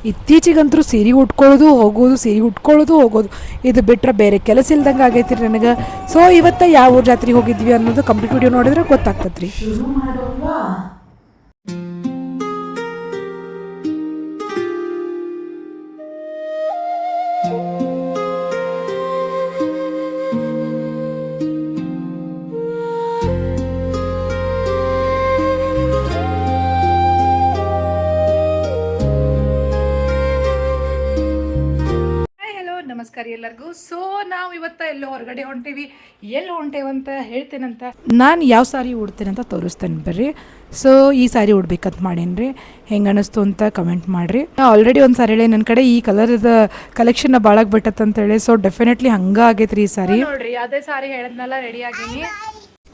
ಇತ್ತೀಚೆಗಂತೂ ಸೀರೆ ಉಟ್ಕೊಳ್ಳೋದು ಹೋಗೋದು ಸೀರೆ ಉಟ್ಕೊಳ್ಳೋದು ಹೋಗೋದು ಇದು ಬಿಟ್ಟರೆ ಬೇರೆ ಕೆಲಸ ಇಲ್ದಂಗೆ ಆಗೈತಿ ರೀ ನನಗೆ. ಸೊ ಇವತ್ತು ಯಾವ ಊರು ಜಾತ್ರೆಗೆ ಹೋಗಿದ್ವಿ ಅನ್ನೋದು ಕಂಪ್ಲೀಟ್ ವಿಡಿಯೋ ನೋಡಿದ್ರೆ ಗೊತ್ತಾಗ್ತದೆ ರೀ. ಶುರು ಮಾಡೋಲ್ವಾ? ನಮಸ್ಕಾರ ಎಲ್ಲರಿಗೂ. ಸೊ ನಾವು ಇವತ್ತು ಎಲ್ಲೋ ಹೊರಗಡೆ ಹೊಂಟೀವಿ. ಎಲ್ಲಿ ಹೊಂಟೇವಂತ ಹೇಳ್ತೇನಂತ, ನಾನು ಯಾವ ಸಾರಿ ಉಡ್ತೇನಂತ ತೋರಿಸ್ತೇನೆ ಬರ್ರಿ. ಸೊ ಈ ಸಾರಿ ಉಡ್ಬೇಕಂತ ಮಾಡೇನ್ರಿ, ಹೆಂಗೆ ಅನ್ನಿಸ್ತು ಅಂತ ಕಮೆಂಟ್ ಮಾಡಿರಿ. ಆಲ್ರೆಡಿ ಒಂದು ಸಾರಿ ಹೇಳಿ ನನ್ನ ಕಡೆ ಈ ಕಲರ್ದ ಕಲೆಕ್ಷನ್ ಭಾಳ ಬಿಟ್ಟತ್ತಂತೇಳಿ. ಸೊ ಡೆಫಿನೆಟ್ಲಿ ಹಂಗೆ ಆಗೈತ್ರಿ ಈ ಸಾರಿ. ನೋಡ್ರಿ ಅದೇ ಸಾರಿ ಹೇಳದ್ನೆಲ್ಲ ರೆಡಿ ಆಗೀನಿ.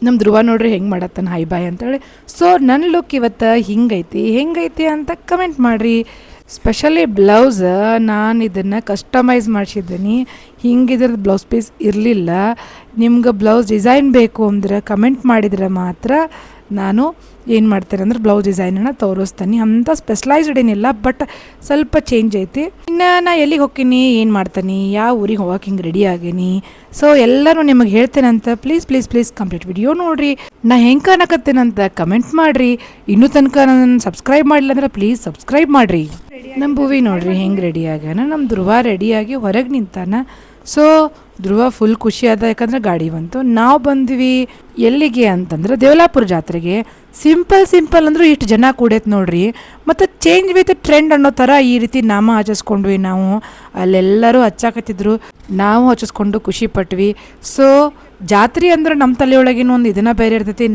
ನಮ್ಮ ಧ್ರುವ ನೋಡ್ರಿ ಹೆಂಗೆ ಮಾಡತ್ತಾನ ಹೈ ಬಾಯ್ ಅಂತೇಳಿ. ಸೊ ನನ್ನ ಲುಕ್ ಇವತ್ತು ಹೆಂಗೈತಿ ಅಂತ ಕಮೆಂಟ್ ಮಾಡಿರಿ. ಸ್ಪೆಷಲಿ ಬ್ಲೌಸ್ ನಾನು ಇದನ್ನು ಕಸ್ಟಮೈಸ್ ಮಾಡಿಸಿದ್ದೀನಿ. ಹಿಂಗಿದ್ರದ್ದು ಬ್ಲೌಸ್ ಪೀಸ್ ಇರಲಿಲ್ಲ. ನಿಮ್ಗೆ ಬ್ಲೌಸ್ ಡಿಸೈನ್ ಬೇಕು ಅಂದ್ರೆ ಕಮೆಂಟ್ ಮಾಡಿದರೆ ಮಾತ್ರ ನಾನು ಏನು ಮಾಡ್ತೇನೆ ಅಂದ್ರೆ ಬ್ಲೌಸ್ ಡಿಸೈನನ್ನು ತೋರಿಸ್ತೀನಿ. ಅಂಥ ಸ್ಪೆಷಲೈಸ್ಡ್ ಏನಿಲ್ಲ, ಬಟ್ ಸ್ವಲ್ಪ ಚೇಂಜ್ ಐತಿ. ಇನ್ನು ನಾ ಎಲ್ಲಿಗೆ ಹೋಗ್ತೀನಿ, ಏನು ಮಾಡ್ತೀನಿ, ಯಾವ ಊರಿಗೆ ಹೋಗಕ್ಕೆ ಹಿಂಗೆ ರೆಡಿ ಆಗೀನಿ. ಸೊ ಎಲ್ಲರೂ ನಿಮಗೆ ಹೇಳ್ತೇನೆ ಅಂತ ಪ್ಲೀಸ್ ಕಂಪ್ಲೀಟ್ ವಿಡಿಯೋ ನೋಡಿರಿ. ನಾ ಹೆಂಗೆ ಕಾಣಕತ್ತೇನಂತ ಕಮೆಂಟ್ ಮಾಡಿರಿ. ಇನ್ನೂ ತನಕ ನನ್ನ ಸಬ್ಸ್ಕ್ರೈಬ್ ಮಾಡಿಲ್ಲ ಅಂದ್ರೆ ಪ್ಲೀಸ್ ಸಬ್ಸ್ಕ್ರೈಬ್ ಮಾಡಿರಿ. ನಮ್ಮ ಭುವಿ ನೋಡ್ರಿ ಹೆಂಗೆ ರೆಡಿ ಆಗ್ಯಾನ. ನಮ್ಮ ಧ್ರುವ ರೆಡಿಯಾಗಿ ಹೊರಗೆ ನಿಂತಾನ. ಸೊ ಧ್ರುವ ಫುಲ್ ಖುಷಿ ಆದ, ಯಾಕಂದ್ರೆ ಗಾಡಿ ಬಂತು. ನಾವು ಬಂದ್ವಿ ಎಲ್ಲಿಗೆ ಅಂತಂದ್ರೆ ದೇವಲಾಪುರ ಜಾತ್ರೆಗೆ. ಸಿಂಪಲ್ ಅಂದ್ರೂ ಇಷ್ಟು ಜನ ಕೂಡೈತೆ ನೋಡ್ರಿ. ಮತ್ತು ಚೇಂಜ್ ವಿತ್ ಟ್ರೆಂಡ್ ಅನ್ನೋ ಥರ ಈ ರೀತಿ ನಾಮ ಹಚ್ಚಿಸ್ಕೊಂಡ್ವಿ ನಾವು. ಅಲ್ಲೆಲ್ಲರೂ ಹಚ್ಚಾಕತ್ತಿದ್ರು, ನಾವು ಹಚ್ಚಿಸ್ಕೊಂಡು ಖುಷಿ ಪಟ್ವಿ. ಸೊ ಜಾತ್ರೆ ಅಂದ್ರೆ ನಮ್ಮ ತಲೆಯೊಳಗಿನ ಒಂದು ಇದನ್ನ ಬೇರೆ ಇರ್ತೈತಿ.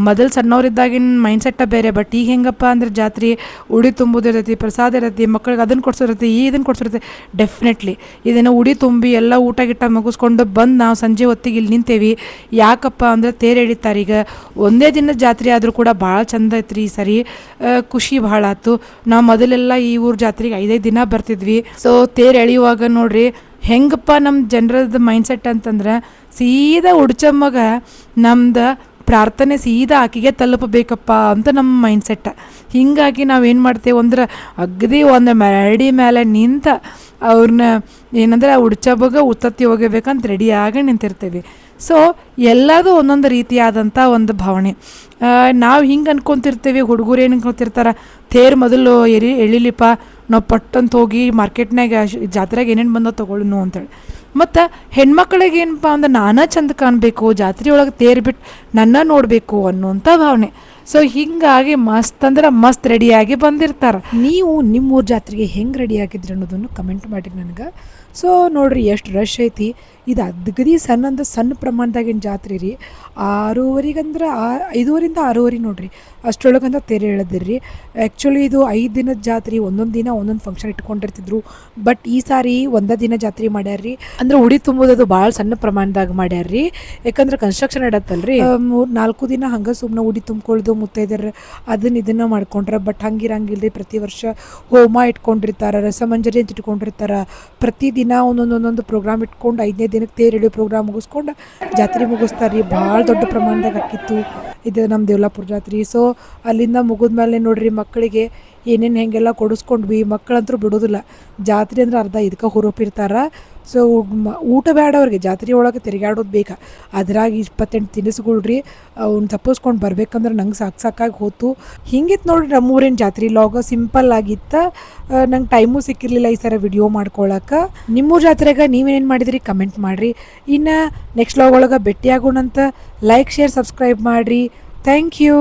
ಮೊದಲು ಸಣ್ಣವರಿದ್ದಾಗಿನ ಮೈಂಡ್ಸೆಟ್ಟ ಬೇರೆ. ಬಟ್ ಈಗ ಹೆಂಗಪ್ಪ ಅಂದ್ರೆ ಜಾತ್ರೆ ಉಡಿ ತುಂಬೋದು ಇರ್ತೈತಿ, ಪ್ರಸಾದ ಇರ್ತೈತಿ, ಮಕ್ಕಳಿಗೆ ಅದನ್ನು ಕೊಡ್ಸಿರ್ತೈತಿ, ಇದನ್ನು ಕೊಡ್ಸಿರ್ತೈತಿ. ಡೆಫಿನೆಟ್ಲಿ ಇದನ್ನು ಉಡಿ ತುಂಬಿ ಎಲ್ಲ ಊಟ ಗಿಟ್ಟ ಮುಗಿಸ್ಕೊಂಡು ಬಂದು ನಾವು ಸಂಜೆ ಹೊತ್ತಿಗೆ ಇಲ್ಲಿ ನಿಂತೇವಿ. ಯಾಕಪ್ಪ ಅಂದ್ರೆ ತೇರು ಎಳಿತಾರೆ. ಈಗ ಒಂದೇ ದಿನದ ಜಾತ್ರೆ ಆದರೂ ಕೂಡ ಭಾಳ ಚಂದ ಐತ್ರಿ ಈ ಸರಿ. ಖುಷಿ ಭಾಳ ಆಯ್ತು. ನಾವು ಮೊದಲೆಲ್ಲ ಈ ಊರ ಜಾತ್ರೆಗೆ 5 ದಿನ ಬರ್ತಿದ್ವಿ. ಸೊ ತೇರು ಎಳೆಯುವಾಗ ನೋಡ್ರಿ ಹೆಂಗಪ್ಪ ನಮ್ಮ ಜನರದ್ದು ಮೈಂಡ್ಸೆಟ್ ಅಂತಂದ್ರೆ ಸೀದಾ ಉಡ್ಚಮ್ಮಗ ನಮ್ದು ಪ್ರಾರ್ಥನೆ ಸೀದಾ ಆಕೆಗೆ ತಲುಪಬೇಕಪ್ಪ ಅಂತ ನಮ್ಮ ಮೈಂಡ್ಸೆಟ್. ಹೀಗಾಗಿ ನಾವೇನು ಮಾಡ್ತೇವೆ ಅಂದ್ರೆ ಅಗದಿ ಒಂದು ಮೆರಡಿ ಮೇಲೆ ನಿಂತ ಅವ್ರನ್ನ ಏನಂದ್ರೆ ಉಡ್ಚಬ್ಬಗ ಉತ್ತತ್ತಿ ಹೋಗಬೇಕಂತ ರೆಡಿಯಾಗಿ ನಿಂತಿರ್ತೇವೆ. ಸೊ ಎಲ್ಲದೂ ಒಂದೊಂದು ರೀತಿಯಾದಂಥ ಒಂದು ಭಾವನೆ. ನಾವು ಹಿಂಗೆ ಅನ್ಕೊತಿರ್ತೇವೆ, ಹುಡುಗರು ಏನು ಅನ್ಕೊತಿರ್ತಾರೆ, ತೇರು ಮೊದಲು ಎಳಿಲಿಪ್ಪ ನಾವು ಪಟ್ಟಂತ ಹೋಗಿ ಮಾರ್ಕೆಟ್ನಾಗ ಜಾತ್ರೆಗೆ ಏನೇನು ಬಂದೋ ತೊಗೊಳ್ಳೋನು ಅಂತೇಳಿ. ಮತ್ತು ಹೆಣ್ಮಕ್ಳಿಗೆ ಏನಪ್ಪ ಅಂದ್ರೆ ನಾನೇ ಚಂದ ಕಾಣಬೇಕು, ಜಾತ್ರೆ ಒಳಗೆ ತೇರು ಬಿಟ್ಟು ನನ್ನ ನೋಡಬೇಕು ಅನ್ನೋಂಥ ಭಾವನೆ. ಸೊ ಹೀಗಾಗಿ ಮಸ್ತ್ ಅಂದ್ರೆ ಮಸ್ತ್ ರೆಡಿಯಾಗಿ ಬಂದಿರ್ತಾರೆ. ನೀವು ನಿಮ್ಮೂರ ಜಾತ್ರೆಗೆ ಹೆಂಗೆ ರೆಡಿ ಆಗಿದ್ರಿ ಅನ್ನೋದನ್ನು ಕಮೆಂಟ್ ಮಾಡಿರಿ ನನಗೆ. ಸೊ ನೋಡಿರಿ ಎಷ್ಟು ರಶ್ ಐತಿ. ಇದು ಅದ್ಗದಿ ಸಣ್ಣ ಪ್ರಮಾಣದಾಗಿನ ಜಾತ್ರೆ ರೀ. 6:30 ಅಂದ್ರೆ 5:30 6:30 ನೋಡಿರಿ ಅಷ್ಟರೊಳಗಂತ ತೇರು ಎಳೆದಿರ್ರಿ. ಆ್ಯಕ್ಚುಲಿ ಇದು 5 ದಿನದ ಜಾತ್ರೆ, ಒಂದೊಂದು ದಿನ ಒಂದೊಂದು ಫಂಕ್ಷನ್ ಇಟ್ಕೊಂಡಿರ್ತಿದ್ರು. ಬಟ್ ಈ ಸಾರಿ ಒಂದೇ ದಿನ ಜಾತ್ರೆ ಮಾಡ್ಯಾರ್ರಿ. ಅಂದ್ರೆ ಉಡಿ ತುಂಬೋದು ಭಾಳ ಸಣ್ಣ ಪ್ರಮಾಣದಾಗ ಮಾಡ್ಯಾರ್ರಿ. ಯಾಕಂದ್ರೆ ಕನ್ಸ್ಟ್ರಕ್ಷನ್ ಇಡತ್ತಲ್ರಿ. 3-4 ದಿನ ಹಂಗೆ ಸುಮ್ಮನೆ ಉಡಿ ತುಂಬ್ಕೊಳ್ದು ಮುತ್ತೈದರ ಇದನ್ನು ಮಾಡ್ಕೊಂಡ್ರೆ. ಬಟ್ ಹಂಗಿರಂಗಿಲ್ರಿ. ಪ್ರತಿ ವರ್ಷ ಹೋಮ ಇಟ್ಕೊಂಡಿರ್ತಾರೆ, ರಸಮಂಜರಿ ಅಂತ ಇಟ್ಕೊಂಡಿರ್ತಾರೆ. ಪ್ರತಿದಿನ ಒಂದೊಂದು ಪ್ರೋಗ್ರಾಮ್ ಇಟ್ಕೊಂಡು 5ನೇ ದಿನಕ್ಕೆ ತೇರು ಎಳೆಯೋ ಪ್ರೋಗ್ರಾಮ್ ಮುಗಿಸ್ಕೊಂಡು ಜಾತ್ರೆ ಮುಗಿಸ್ತಾರೆ ರೀ. ಭಾಳ ದೊಡ್ಡ ಪ್ರಮಾಣದಾಗ ಆಕಿತ್ತು ಇದು ನಮ್ಮ ದೇವಲಾಪುರ ಜಾತ್ರೆ. ಸೊ ಅಲ್ಲಿಂದ ಮುಗಿದ್ಮೇಲೆ ನೋಡ್ರಿ ಮಕ್ಕಳಿಗೆ ಏನೇನು ಹೆಂಗೆಲ್ಲ ಕೊಡಿಸ್ಕೊಂಡ್ವಿ. ಮಕ್ಕಳಂತೂ ಬಿಡೋದಿಲ್ಲ, ಜಾತ್ರೆ ಅಂದ್ರೆ ಅರ್ಧ ಇದಕ್ಕೆ ಹುರುಪಿರ್ತಾರೆ. ಸೊ ಊಟ ಬೇಡ ಅವ್ರಿಗೆ, ಜಾತ್ರೆ ಒಳಗೆ ತಿರುಗಾಡೋದು ಬೇಕಾ. ಅದ್ರಾಗ 28 ತಿನಿಸುಗಳ್ರಿ. ಅವ್ನು ತಪ್ಪಿಸ್ಕೊಂಡು ಬರ್ಬೇಕಂದ್ರೆ ನಂಗೆ ಸಾಕಾಗಿ ಹೋತು. ಹಿಂಗಿತ್ತು ನೋಡ್ರಿ ನಮ್ಮೂರಿನ ಜಾತ್ರೆ ಲಾಗ. ಸಿಂಪಲ್ ಆಗಿತ್ತು. ನಂಗೆ ಟೈಮು ಸಿಕ್ಕಿರಲಿಲ್ಲ ಈ ಸರ ವಿಡಿಯೋ ಮಾಡ್ಕೊಳಕ್ಕೆ. ನಿಮ್ಮೂರ ಜಾತ್ರೆಗೆ ನೀವೇನೇನು ಮಾಡಿದ್ರಿ ಕಮೆಂಟ್ ಮಾಡಿರಿ. ಇನ್ನು ನೆಕ್ಸ್ಟ್ ಲಾಗ್ ಒಳಗೆ ಭೇಟಿಯಾಗೋಣಂತ. ಲೈಕ್ ಶೇರ್ ಸಬ್ಸ್ಕ್ರೈಬ್ ಮಾಡಿರಿ. Thank you.